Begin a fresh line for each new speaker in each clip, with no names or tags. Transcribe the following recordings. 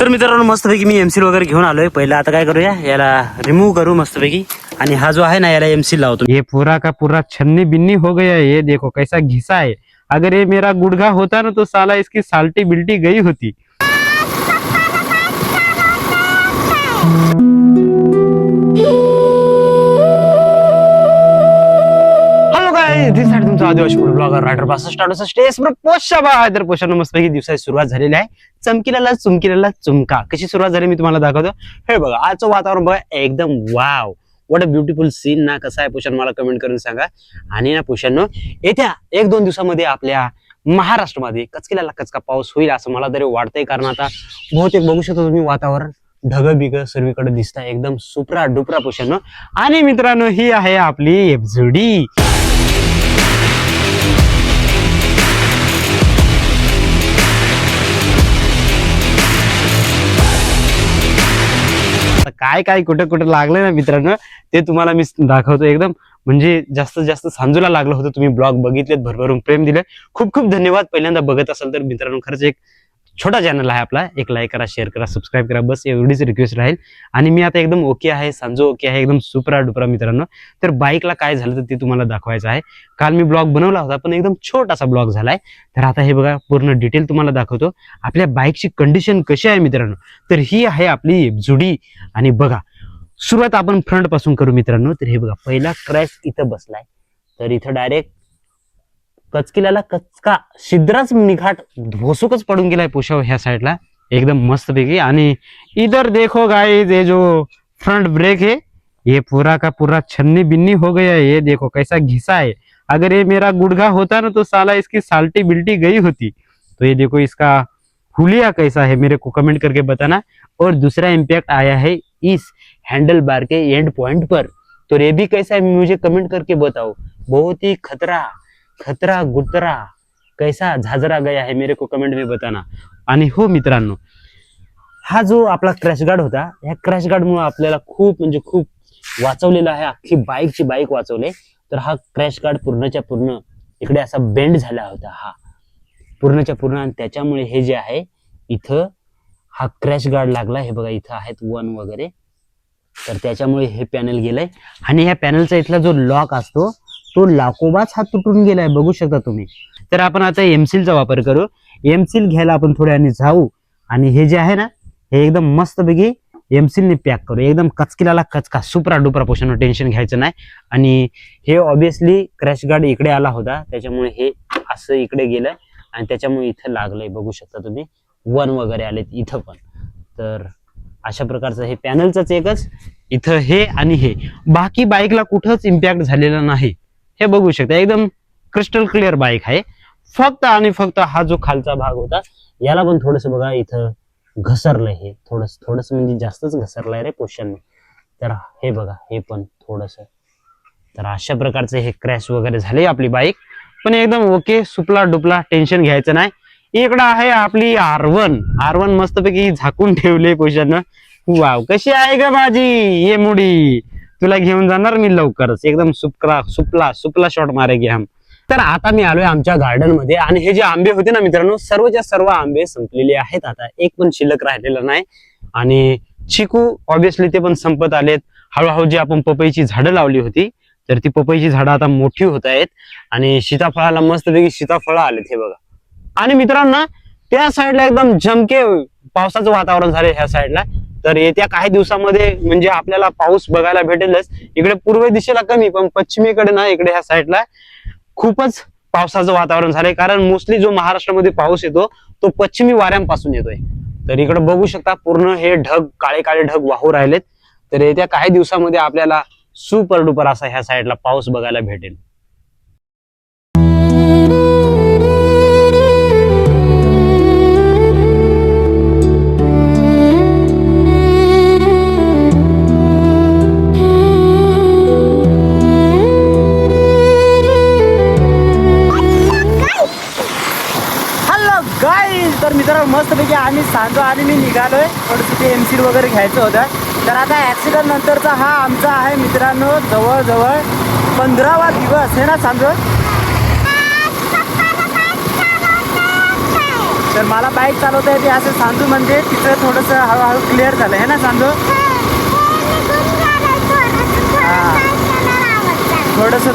तर मित्रांनो मस्तपैकी मी एमसील वगैरे घेऊन आलोय. पहिला आता काय करूया, याला रिमूव्ह करू मस्तपैकी. आणि हा जो आहे ना याला एमसील लावतो.
ये पूरा का पूरा छन्नी बिन्नी हो गया है. ये देखो कैसा घिसा है. अगर ये मेरा गुड़घा होता ना तो साला इसकी साल्टी बिल्टी गई होती. तुमचा आदिवासी ब्लॉगर रायडर 62 पोषण मस्तपैकी दिवसाची सुरुवात झालेली आहे. चमकीला चुमका कशी सुरुवात झाली मी तुम्हाला दाखवतो. हे बघा आजचं वातावरण बघा एकदम wow. What a beautiful scene ना. कसं आहे पोषण मला कमेंट करून सांगा. आणि ना पोषण येत्या 1-2 दिवसामध्ये आपल्या महाराष्ट्रामध्ये कचकिल्याला कचका पाऊस होईल असं मला तरी वाटतंय. कारण आता बहुतेक बघू शकतो तुम्ही वातावरण ढग बिग सर्वीकडे दिसत आहे एकदम सुपरा डुपरा पोषण. आणि मित्रांनो ही आहे आपली एफझुडी. काय काय कुठं कुठं लागलंय ना मित्रांनो ते तुम्हाला मी दाखवतो. एकदम म्हणजे जास्तीत जास्त सांजूला लागलं होतं. तुम्ही ब्लॉग बघितलेत, भरभरून प्रेम दिले, खूप खूप धन्यवाद. पहिल्यांदा बघत असाल तर मित्रांनो खरंच एक छोटा चॅनल आहे आपला. एक लाईक करा, शेअर करा, सबस्क्राईब करा, बस एवढीच रिक्वेस्ट राहील. आणि मी आता एकदम ओके आहे, सांजो ओके आहे, एकदम सुपरा डुपरा मित्रांनो. तर बाईकला काय झालं तर ते तुम्हाला दाखवायचं आहे. काल मी ब्लॉग बनवला होता पण एकदम छोटासा ब्लॉग झालाय. तर आता हे बघा पूर्ण डिटेल तुम्हाला दाखवतो. आपल्या बाईकची कंडिशन कशी आहे मित्रांनो. तर ही आहे आपली एफझुडी. आणि बघा सुरुवात आपण फ्रंट पासून करू मित्रांनो. तर हे बघा पहिला क्रॅश इथं बसलाय. तर इथं डायरेक्ट कचकिल्याला कचका शिद्राच निघाट भोसूकच पडून गेलाय पोशाव ह्या साईडला एकदम मस्त पैकी. आणि इधर देखो गाइस ये जो फ्रंट ब्रेक है ये पूरा का पूरा छन्नी बिन्नी हो गया है. ये देखो कैसा घिसा है. अगर ये मेरा गुड़घा होता ना तो साला इसकी साल्टी बिल्टी गई होती. तो ये देखो इसका हुलिया कैसा है मेरे को कमेंट करके बताना. और दूसरा इम्पैक्ट आया है इस हैंडल बार के एंड पॉइंट पर. तो ये भी कैसा है मुझे कमेंट करके बताओ. बहुत ही खतरा गुतरा कैसा झाजरा गया है मेरे को कमेंट में बताना. आणि हो मित्रांनो हा जो आपला क्रॅश गार्ड होता या क्रॅश गार्ड मुळे आपल्याला खूप म्हणजे खूप वाचवलेला आहे. अख्खी बाईक वाचवले. तर हा क्रॅश गार्ड पूर्णच्या पूर्ण इकडे असा बेंड झाला होता हा पूर्णच्या पूर्ण. आणि त्याच्यामुळे हे जे आहे इथं हा क्रॅश गार्ड लागला. हे बघा इथं आहेत 1 वगैरे. तर त्याच्यामुळे हे पॅनल गेलंय. आणि ह्या पॅनलचा इथला जो लॉक असतो तो लाकोबाच हा तुटून गेलाय बघू शकता तुम्ही. तर आपण आता एमसीलचा वापर करू. एमसील घ्यायला आपण थोड्याने जाऊ. आणि हे जे आहे ना हे एकदम मस्तपैकी एमसीलने पॅक करू. एकदम कचकिल्याला कचका सुपरा डुपरा पोषण, टेन्शन घ्यायचं नाही. आणि हे ऑब्विसली क्रॅश गार्ड इकडे आला होता त्याच्यामुळे हे असं इकडे गेलंय. आणि त्याच्यामुळे इथं लागलंय बघू शकता तुम्ही 1 वगैरे आलेत इथं पण. तर अशा प्रकारचं हे पॅनलच एकच इथं हे आणि हे बाकी बाईकला कुठंच इम्पॅक्ट झालेला नाही. हे बघू शकता एकदम क्रिस्टल क्लिअर बाईक आहे. फक्त आणि फक्त हा जो खालचा भाग होता याला पण थोडस बघा इथं घसरलंय. हे थोडस म्हणजे जास्तच घसरलंय रे पोषण. तर हे बघा हे पण थोडस. तर अशा प्रकारचे हे क्रॅश वगैरे झाले आपली बाईक. पण एकदम ओके सुपला डुपला, टेन्शन घ्यायचं नाही. इकडं आहे आपली R1 मस्तपैकी झाकून ठेवले पोषण. वाव कशी आहे का माझी ये मुडी. तुला घेऊन जाणार मी लवकरच. एकदम सुपला शॉट मारेगे हम. तर आता मी आलोय आमच्या गार्डन मध्ये. आणि हे जे आंबे होते ना मित्रांनो सर्वच्या सर्व आंबे संपलेले आहेत. आता एक पण शिल्लक राहिलेला नाही. आणि चिकू ऑब्विसली ते पण संपत आलेत. हळूहळू जी आपण पपईची झाडं लावली होती तर ती पपईची झाडं आता मोठी होत आहेत. आणि सीताफळाला मस्तपैकी सीताफळं आलेत हे बघा. आणि मित्रांनो त्या साईडला एकदम जमके पावसाचं वातावरण झालंय ह्या साईडला. तर येत्या काही दिवसामध्ये म्हणजे आपल्याला पाऊस बघायला भेटेलच. इकडे पूर्व दिशेला कमी पण पश्चिमेकडे ना इकडे ह्या साईडला खूपच पावसाचं वातावरण झालंय. कारण मोस्टली जो महाराष्ट्रामध्ये पाऊस येतो तो पश्चिमी वाऱ्यांपासून येतोय. तर इकडे बघू शकता पूर्ण हे ढग काळे ढग वाहू राहिलेत. तर येत्या काही दिवसामध्ये आपल्याला सुपर डुपर असा ह्या साईडला पाऊस बघायला भेटेल.
तर मित्रांनो मस्तपैकी आम्ही सांजो आणि मी निघालोय. थोडंसं ते एमसील वगैरे घ्यायचं होतं. तर आता ऍक्सिडेंट नंतरचा हा आमचा आहे मित्रांनो जवळजवळ 15वा दिवस आहे ना सांजो. तर मला बाईक चालवता येते असं सांजू म्हणजे तिचं थोडंसं हळूहळू क्लिअर झालं आहे ना सांजू.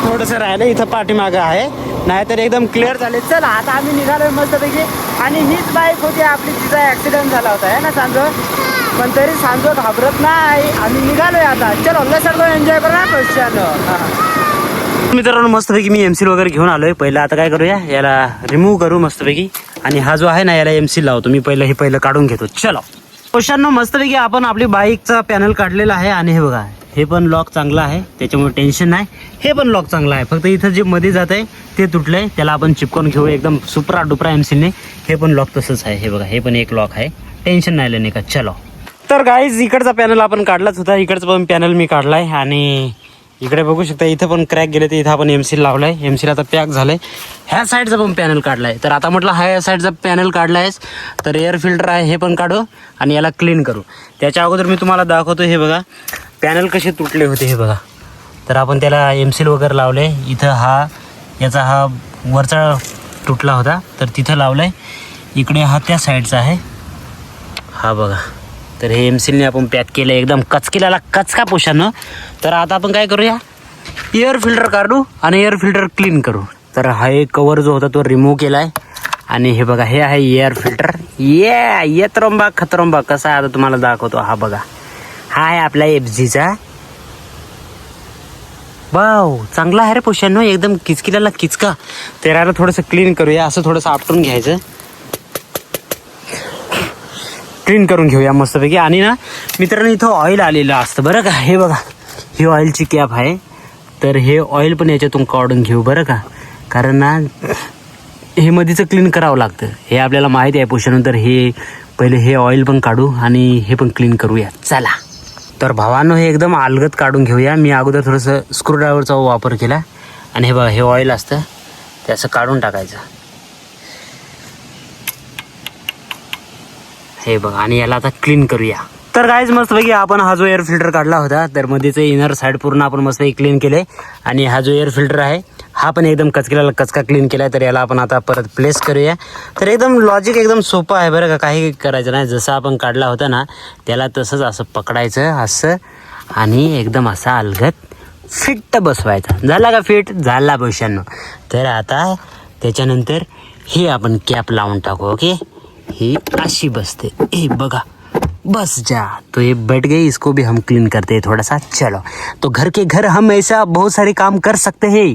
थोडंसं राहिलं इथं पाठीमागं आहे, नाहीतर एकदम क्लिअर झाले. चला आता आम्ही निघालोय मस्तपैकी. आणि हीच बाईक होती आपली जिचा ॲक्सिडेंट झाला होता आहे ना सांजू. पण तरी सांजू घाबरत नाही. आम्ही निघालोय आता. चलो सर्व एन्जॉय करू ना क्वेश्चन.
मित्रांनो मस्तपैकी मी एमसील वगैरे घेऊन आलोय. पहिलं आता काय करूया, याला रिमूव्ह करू मस्तपैकी. आणि हा जो आहे ना याला एमसील लावतो मी. पहिलं काढून घेतो. चलो क्वेश्चन मस्तपैकी आपण आपली बाईकचा पॅनल काढलेला आहे. आणि हे बघा हे पण लॉक चांगला आहे, त्याच्यामुळे टेन्शन नाही. हे पण लॉक चांगला आहे, फक्त इथं जे मध्ये जात आहे ते तुटलंय, त्याला आपण चिपकून घेऊ एकदम सुपरा डुपरा एमसीलने. हे पण लॉक तसंच आहे. हे बघा हे पण एक लॉक आहे, टेन्शन नाही लेणे का. चलो तर गाईज इकडचा पॅनल आपण काढलाच होता. इकडचा पण पॅनल मी काढलाय. आणि इकडे बघू शकता इथं पण क्रॅक गेले, तर इथं आपण एमसील लावलाय. एमसील आता पॅक झालंय. ह्या साईडचा पण पॅनल काढलाय. तर आता म्हटलं हा या साईडचा पॅनल काढलायच, तर एअर फिल्टर आहे हे पण काढू आणि याला क्लीन करू. त्याच्या अगोदर मी तुम्हाला दाखवतो. हे बघा पॅनल कसे तुटले होते हे बघा. तर आपण त्याला एमसील वगैरे लावले. इथं याचा हा वरचा तुटला होता, तर तिथं लावलाय. इकडे हा त्या साईडचा आहे हा बघा. तर हे एमसीलने आपण पॅक केलं एकदम कचकेल्याला कचका पोषानं. तर आता आपण काय करूया, एअर फिल्टर काढू आणि एअर फिल्टर क्लीन करू. तर हा एक कवर जो होता तो रिमूव्ह केला आहे. आणि हे बघा हे आहे एअर फिल्टर. ये तरंबा खतरंबा कसा आहे आता तुम्हाला दाखवतो. हा बघा हा आहे आपला FGचा. वाव चांगला आहे रे पोषांनो, एकदम किचकिल्याला किचका. तर याला थोडंसं क्लीन करूया. असं थोडंसं आपटून घ्यायचं, क्लीन करून घेऊया मस्तपैकी. आणि ना मित्रांनो इथं ऑइल आलेलं असतं बरं का. हे बघा ही ऑइलची कॅप आहे. तर हे ऑइल पण याच्यातून काढून घेऊ बरं का, कारण ना हे मधीचं क्लीन करावं लागतं. हे आपल्याला माहिती आहे पोषणानंतर. हे पहिले हे ऑइल पण काढू आणि हे पण क्लीन करूया. चला तर भावांनो हे एकदम अलगद काढून घेऊया. मी अगोदर थोडंसं स्क्रूड्रायव्हरचा वापर केला. आणि हे बघा हे ऑइल असतं ते असं काढून टाकायचं. हे बघा आणि याला आता क्लीन करूया. तर गाईज मस्तपैकी आपण हा जो एअर फिल्टर काढला होता, तर मध्येचं इनर साईड पूर्ण आपण मस्तपैकी क्लीन केले. आणि हा जो एअर फिल्टर आहे हा पण एकदम कचका क्लीन केला. तर याला आपण आता परत प्लेस करूया. तर एकदम लॉजिक एकदम सोपं आहे बरं का, काही करायचं नाही. जसं आपण काढला होता ना त्याला तसंच असं पकडायचं असं आणि एकदम असा अलगद फिट बसवायचा. झाला का फिट? झाला पोषांनो. तर आता त्याच्यानंतर हे आपण कॅप लावून टाकू. ओके ही अशी बसते. ए बघा बस जा, तो ये बैठ गई. इसको भी हम क्लीन करते हैं थोड़ा सा. चलो तो घर के घर हम ऐसा बहुत सारे काम कर सकते हैं.